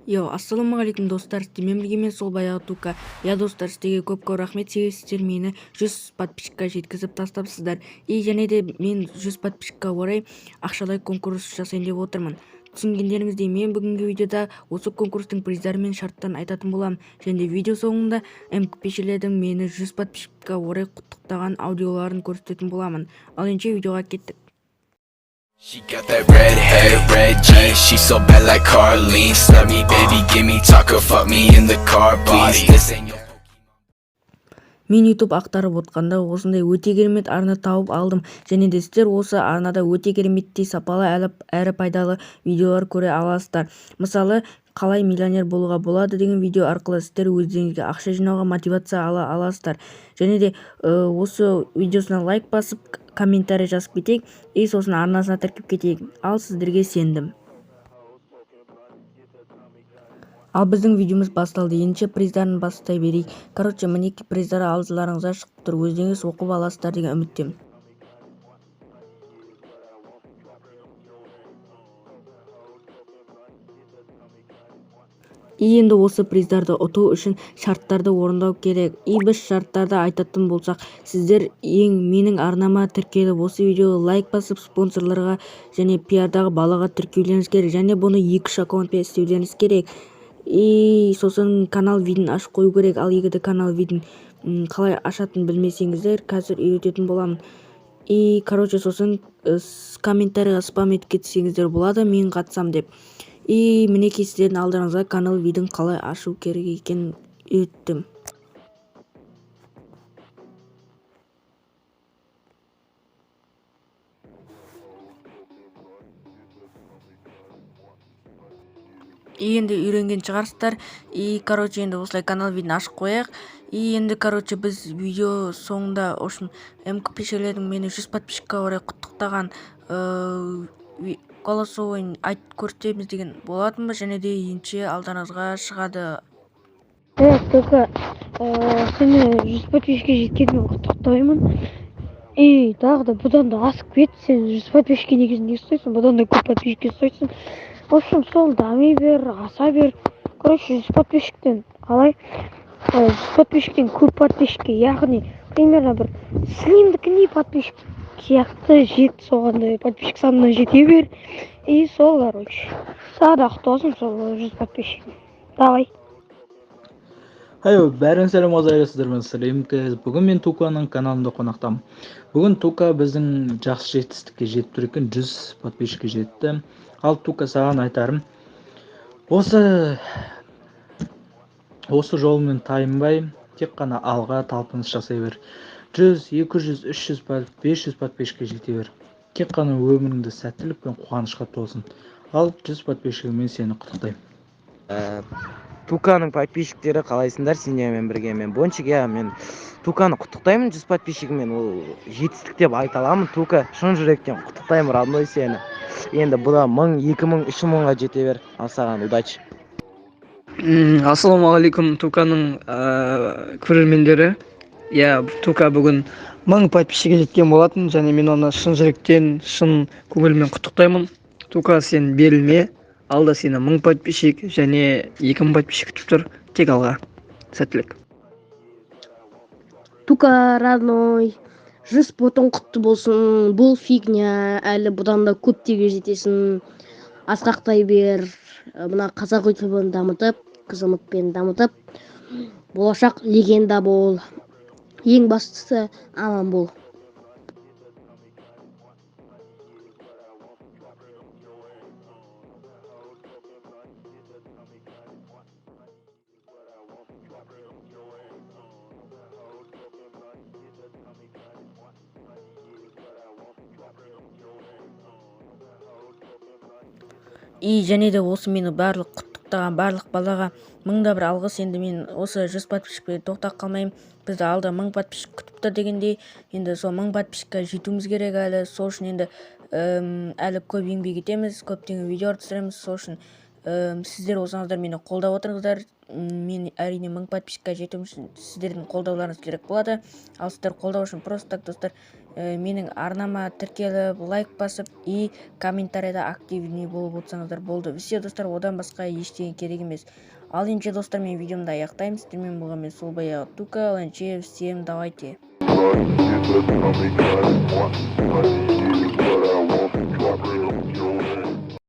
Ассалаумағалейкум достар, сіздермен бірге мен сол баяғы Тука. Достар, сіздерге көп рахмет, себебі сіздер мені 100 подписчикқа жеткізіп тастапсыздар. Және де мен 100 подписчикқа орай ақшалай конкурс жасайын деп отырмын. Түсінгендеріңіздей, мен бүгінгі видеода осы конкурстың приздары мен шарттарын айтатын боламын. Және де видео соңында МКПшілердің мені 100 подписчикқа орай құттықтаған аудиоларын көрсететін боламын. Ал енді видеоға кеттік. She got that red hair, red jeans. She so bad like Carlene. Snap me, baby, give me taco, fuck me in the car, please. This ain't your Мен YouTube ақтарып отқанда осындай өте керемет арна тауып алдым. Және де сіздер осы арнада өте кереметтей сапалы әрі пайдалы видеолар көре аласыздар. Мысалы, қалай миллионер болуға болады деген видео арқылы сіздер өздеріңізге ақша жинауға мотивация ала аласыздар. Және де осы видеосына лайк басып, комментарий жазып кетейік, сосын арнасына тіркеп кетейік. Ал сіздерге сендім. Ал біздің видеомыз басталды. Ендеше приздарын бастай берейік. Мінеки приздары алдыларыңызға шығып тұр. Өздеріңіз оқып аласыздар деген үміттемін. Енді осы приздарды ұту үшін шарттарды орындау керек. Біз шарттарды айтатын болсақ, сіздер менің арнама тіркеліп, осы видеоға лайк басып, спонсорларға және пиардағы балаға тіркеулеріңіз керек. Және бұны 2 аккаунтпен істеулеріңіз керек. Сосын канал видін ашып қою керек. Ал егерде канал видін қалай ашатын білмесеңіздер, қазір үйрететін боламын. Сосын комментарийға спам етіп кетсеңіздер болады, мен қатысам деп. Мінеки сіздердің алдарыңызға канал видін қалай ашу керек екенін үйреттім. Енді үйренген шығарсыздар. Енді осылай канал видін ашып қояйық. Енді біз видео соңында МКПшілердің мені 100 подписчикқа орай құттықтаған голосовойын айтып көрсетеміз деген болатынбыз. Және де енше алдарыңызға шығады. Тука, сені 100 подписчикке жеткеніңе құттықтаймын. Тағы да бұдан да асып кет, сен 100 подписчикке негізін не ұстайсың, бұдан да көп подписчикке ұстайсың. В общем, сол дами бер, аса бер. 100 подписчиктен қалай? 100 подписчиктен көп подписчикке, яғни примерно бір сілемдікіне подписчик сияқты жет, соғандай подписчик санына жете бер. Сол, саған да құтты болсын сол 100 подписчик. Давай. Бәрін сәлем азайырсыздар, мен Сәлемтез. Бүгін мен Туканың каналында қонақтамын. Бүгін Тука біздің жақсы жетістікке жетіп тұр екен, 100 подписчикке жетті. Ал Тука, саған айтарым, осы жолмен тайынбай, тек қана алға талпыныс жасай бер. 100, 200, 300, 500 подписчикке жете бер. Тек қана өміріңді сәттілік пен қуанышқа толсын. Ал 100 подписчикке сені құттықтаймын. Туканың подписчиктері қалайсыңдар? Сендермен бірге мен Бончик. Мен Туканы құттықтаймын 100 подписчигімен. Ол жетістік деп айта аламын. Тука, шын жүректен құттықтаймын, родной, сені. Енді бұда 1000, 2000, 3000-ға жете бер. Ал саған удачи. Ассалаумағалейкум Туканың көрермендері. Тука бүгін 1000 подписчикке жеткен болатын, және мен оны шын жүректен, шын көңілмен құттықтаймын. Тука, сен берілме. Алда сені 1000 подписчик және 2000 подписчик күтіп тұр. Тек алға. Сәттілік. Тука, родной, 100 потың құтты болсын. Бұл фигня, әлі бұдан да көптеге жетесің. Асқақтай бер. Мына қазақ ютубын дамытып, қызымытпен дамытып, болашақ легенда бол. Ең бастысы аман бол. Және де осы мені барлық құттықтаған барлық балаға 1000-да бір алғыс. Енді мен осы 100 подписчикке тоқтап қалмаймын. Бізді алда 1000 подписчик күтіп тұр дегендей, енді сол 1000 подписчикке жетуіміз керек әлі. Сол үшін енді әлі көп еңбек етеміз, көптеген видеолар түсіреміз. Сол үшін сіздер болсаңыздар мені қолдап отырыңыздар. Мен әрине 1000 подписчикке жетуім үшін сіздердің қолдауларыңыз керек болады. Ал сіздер қолдау үшін просто так достар менің арнама тіркеліп лайк басып и комментарийда активный болып отырсаңыздар болды. Все достар, одан басқа ештеңе керек емес. Ал енді достар, мен видеомды аяқтаймын. Сіздермен болған мен сол баяғы Тука. Ал енді всем давайте.